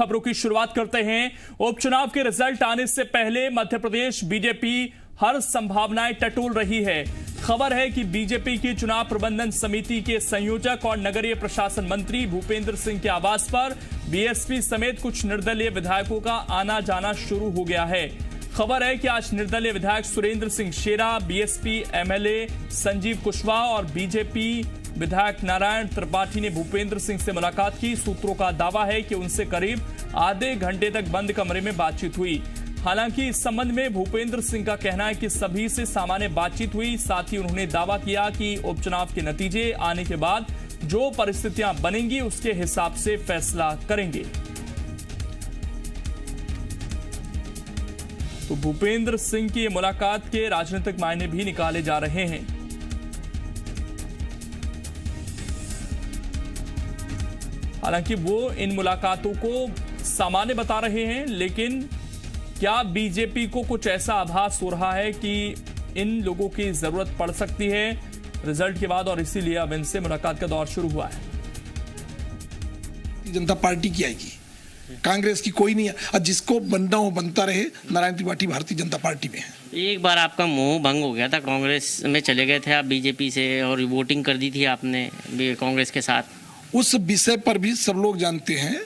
खबरों की शुरुआत करते हैं। उपचुनाव के रिजल्ट आने से पहले मध्य प्रदेश बीजेपी हर संभावनाएं टटोल रही है। खबर है कि बीजेपी की चुनाव प्रबंधन समिति के संयोजक और नगरीय प्रशासन मंत्री भूपेंद्र सिंह के आवास पर बीएसपी समेत कुछ निर्दलीय विधायकों का आना जाना शुरू हो गया है। खबर है कि आज निर्दलीय विधायक सुरेंद्र सिंह शेरा, बीएसपी एमएलए संजीव कुशवाहा और बीजेपी विधायक नारायण त्रिपाठी ने भूपेंद्र सिंह से मुलाकात की। सूत्रों का दावा है कि उनसे करीब आधे घंटे तक बंद कमरे में बातचीत हुई। हालांकि इस संबंध में भूपेंद्र सिंह का कहना है कि सभी से सामान्य बातचीत हुई। साथ ही उन्होंने दावा किया कि उपचुनाव के नतीजे आने के बाद जो परिस्थितियां बनेंगी उसके हिसाब से फैसला करेंगे। तो भूपेंद्र सिंह की मुलाकात के राजनीतिक मायने भी निकाले जा रहे हैं। हालांकि वो इन मुलाकातों को सामान्य बता रहे हैं, लेकिन क्या बीजेपी को कुछ ऐसा आभास हो रहा है कि इन लोगों की जरूरत पड़ सकती है रिजल्ट के बाद, और इसीलिए अब इनसे मुलाकात का दौर शुरू हुआ है। जनता पार्टी की आएगी, कांग्रेस की कोई नहीं है, और जिसको बनना हो बनता रहे। नारायण त्रिपाठी भारतीय जनता पार्टी में है। एक बार आपका मोह भंग हो गया था, कांग्रेस में चले गए थे आप बीजेपी से और वोटिंग कर दी थी आपने कांग्रेस के साथ। उस विषय पर भी सब लोग जानते हैं,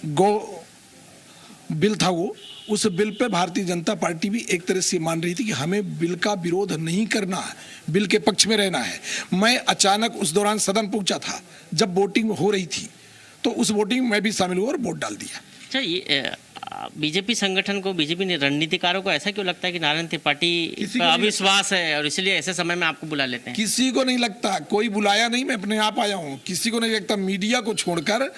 गो बिल था वो, उस bill pay Bharatiya Janata party भी एक तरह से मान रही थी कि हमें बिल का विरोध नहीं करना है, बिल के पक्ष में रहना है। मैं अचानक उस दौरान सदन पहुंचा था जब वोटिंग हो रही थी, तो उस वोटिंग में भी शामिल हुआ और वोट डाल दिया। अच्छा, ये बीजेपी संगठन को, बीजेपी ने रणनीतिकारों को ऐसा क्यों लगता है कि नारायण त्रिपाठी का अविश्वास है और इसलिए ऐसे समय में आपको बुला लेते हैं? किसी को नहीं लगता, कोई बुलाया नहीं, मैं अपने आप आया हूँ। किसी को नहीं लगता, मीडिया को छोड़कर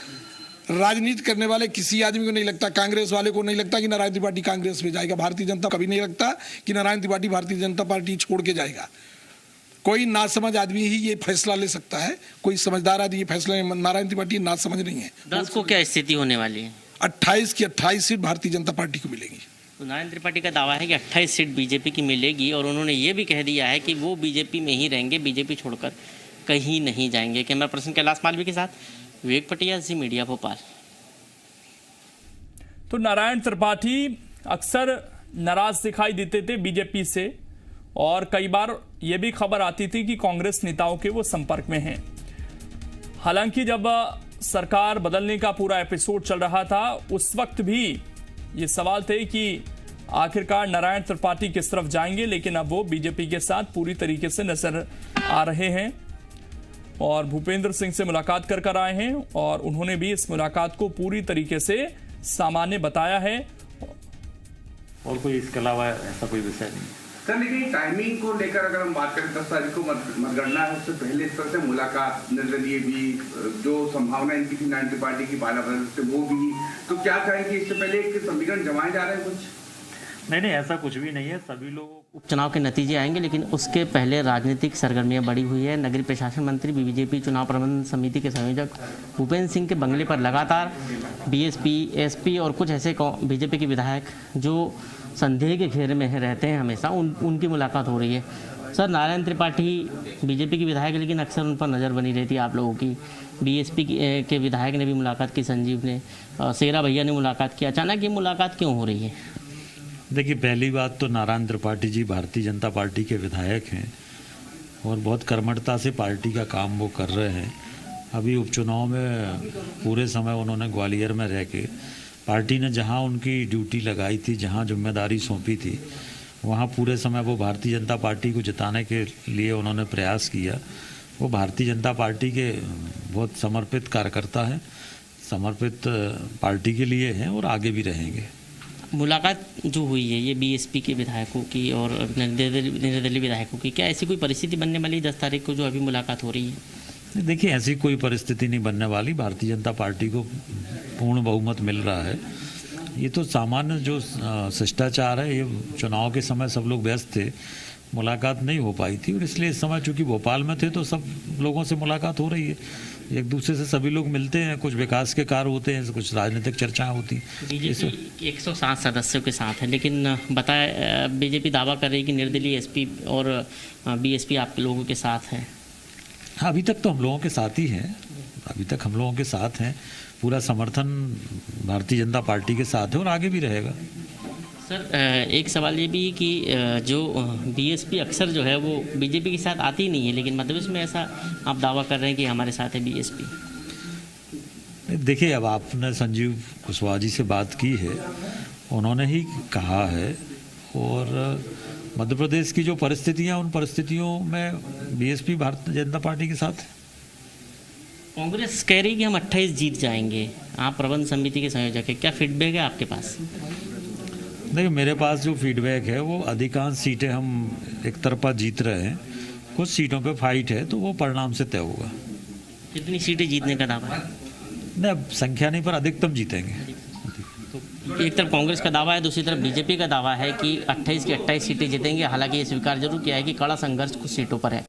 राजनीति करने वाले किसी आदमी को नहीं लगता, कांग्रेस वाले को नहीं लगता कि नारायण त्रिपाठी कांग्रेस में जाएगा। भारतीय जनता कभी नहीं लगता कि नारायण त्रिपाठी भारतीय जनता पार्टी छोड़ के जाएगा। कोई नासमझ आदमी ही ये फैसला ले सकता है, कोई समझदार आदमी ये फैसला। नारायण त्रिपाठी नासमझ नहीं है। 10 को क्या स्थिति होने वाली है? 28 की 28 सीट भारतीय जनता पार्टी को मिलेगी। तो नारायण त्रिपाठी का दावा है कि 28 सीट बीजेपी की मिलेगी, और उन्होंने ये भी कह दिया है कि वो बीजेपी में ही रहेंगे, बीजेपी छोड़कर कहीं नहीं जाएंगे। कैमरा पर्सन कैलाश मालवी के साथ विवेक पटिया, जी मीडिया, भोपाल। तो नारायण त्रिपाठी अक्सर नाराज दिखाई देते थे बीजेपी से, और कई बार यह भी खबर आती थी कि कांग्रेस नेताओं के वो संपर्क में हैं। हालांकि जब सरकार बदलने का पूरा एपिसोड चल रहा था, उस वक्त भी ये सवाल थे कि आखिरकार नारायण त्रिपाठी किस तरफ जाएंगे, लेकिन अब वो बीजेपी के साथ पूरी तरीके से नजर आ रहे हैं और भूपेंद्र सिंह से मुलाकात कर आए हैं, और उन्होंने भी इस मुलाकात को पूरी तरीके से सामान्य बताया है। और कोई इसके अलावा ऐसा कोई विषय नहीं सर। लेकिन टाइमिंग को लेकर अगर हम बात करें, 10 तारीख को मतगणना है, उससे पहले इस तरह से मुलाकात, निर्दलीय भी जो संभावना इनकी थी नारायण त्रिपाठी की बाला से, वो भी, तो क्या कहेंगे इससे पहले कि समीकरण जमाए जा रहे हैं कुछ? नहीं, ऐसा कुछ भी नहीं है। सभी लोग उपचुनाव के नतीजे आएंगे, लेकिन उसके पहले राजनीतिक सरगर्मियां बढ़ी हुई है। नगरीय प्रशासन मंत्री, बीजेपी चुनाव प्रबंधन समिति के संयोजक भूपेंद्र सिंह के बंगले पर लगातार बीएसपी, एसपी और कुछ ऐसे बीजेपी के विधायक जो संदेह के घेरे में रहते हैं हमेशा, उनकी मुलाकात हो रही है। सर, नारायण त्रिपाठी बीजेपी के विधायक, लेकिन अक्सर उन पर नज़र बनी रहती है आप लोगों की। बीएसपी के विधायक ने भी मुलाकात की, संजीव ने, शेरा भैया ने मुलाकात की। अचानक ये मुलाकात क्यों हो रही है? देखिए, पहली बात तो नारायण त्रिपाठी जी भारतीय जनता पार्टी के विधायक हैं और बहुत कर्मठता से पार्टी का काम वो कर रहे हैं। अभी उपचुनाव में पूरे समय उन्होंने ग्वालियर में रह के पार्टी ने जहां उनकी ड्यूटी लगाई थी, जहां जिम्मेदारी सौंपी थी, वहां पूरे समय वो भारतीय जनता पार्टी को जिताने के लिए उन्होंने प्रयास किया। वो भारतीय जनता पार्टी के बहुत समर्पित कार्यकर्ता हैं, समर्पित पार्टी के लिए हैं और आगे भी रहेंगे। मुलाकात जो हुई है ये बीएसपी के विधायकों की और निर्दलीय विधायकों की, क्या ऐसी कोई परिस्थिति बनने वाली 10 तारीख को जो अभी मुलाकात हो रही है? देखिए, ऐसी कोई परिस्थिति नहीं बनने वाली। भारतीय जनता पार्टी को पूर्ण बहुमत मिल रहा है। ये तो सामान्य जो शिष्टाचार है, ये चुनाव के समय सब लोग व्यस्त थे, मुलाकात नहीं हो पाई थी, और इसलिए इस समय चूँकि भोपाल में थे तो सब लोगों से मुलाकात हो रही है। एक दूसरे से सभी लोग मिलते हैं, कुछ विकास के कार्य होते हैं, कुछ राजनीतिक चर्चाएं होती हैं। बीजेपी 107 सदस्यों के साथ है, लेकिन बताया बीजेपी दावा कर रही है कि निर्दलीय एसपी और बीएसपी आप लोगों के साथ है। हाँ, अभी तक तो हम लोगों के साथ ही हैं, अभी तक हम लोगों के साथ हैं। पूरा समर्थन भारतीय जनता पार्टी के साथ है और आगे भी रहेगा। सर एक सवाल ये भी कि जो बीएसपी अक्सर जो है वो बीजेपी के साथ आती नहीं है, लेकिन मध्य प्रदेश में ऐसा आप दावा कर रहे हैं कि हमारे साथ है बीएसपी। देखिए, अब आपने संजीव कुशवाहा जी से बात की है, उन्होंने ही कहा है, और मध्य प्रदेश की जो परिस्थितियां, उन परिस्थितियों में बीएसपी भारतीय जनता पार्टी के साथ है। कांग्रेस कह रही कि हम 28 जीत जाएंगे, आप प्रबंध समिति के संयोजक है, क्या फीडबैक है आपके पास? देखिए, मेरे पास जो फीडबैक है वो अधिकांश सीटें हम एक तरफा जीत रहे हैं, कुछ सीटों पे फाइट है, तो वो परिणाम से तय होगा। कितनी सीटें जीतने का दावा है? नहीं, अब संख्या नहीं, पर अधिकतम जीतेंगे। तो एक तरफ कांग्रेस का दावा है, दूसरी तरफ बीजेपी का दावा है कि 28 की 28 सीटें जीतेंगे। हालांकि ये स्वीकार जरूर किया है कि कड़ा संघर्ष कुछ सीटों पर है।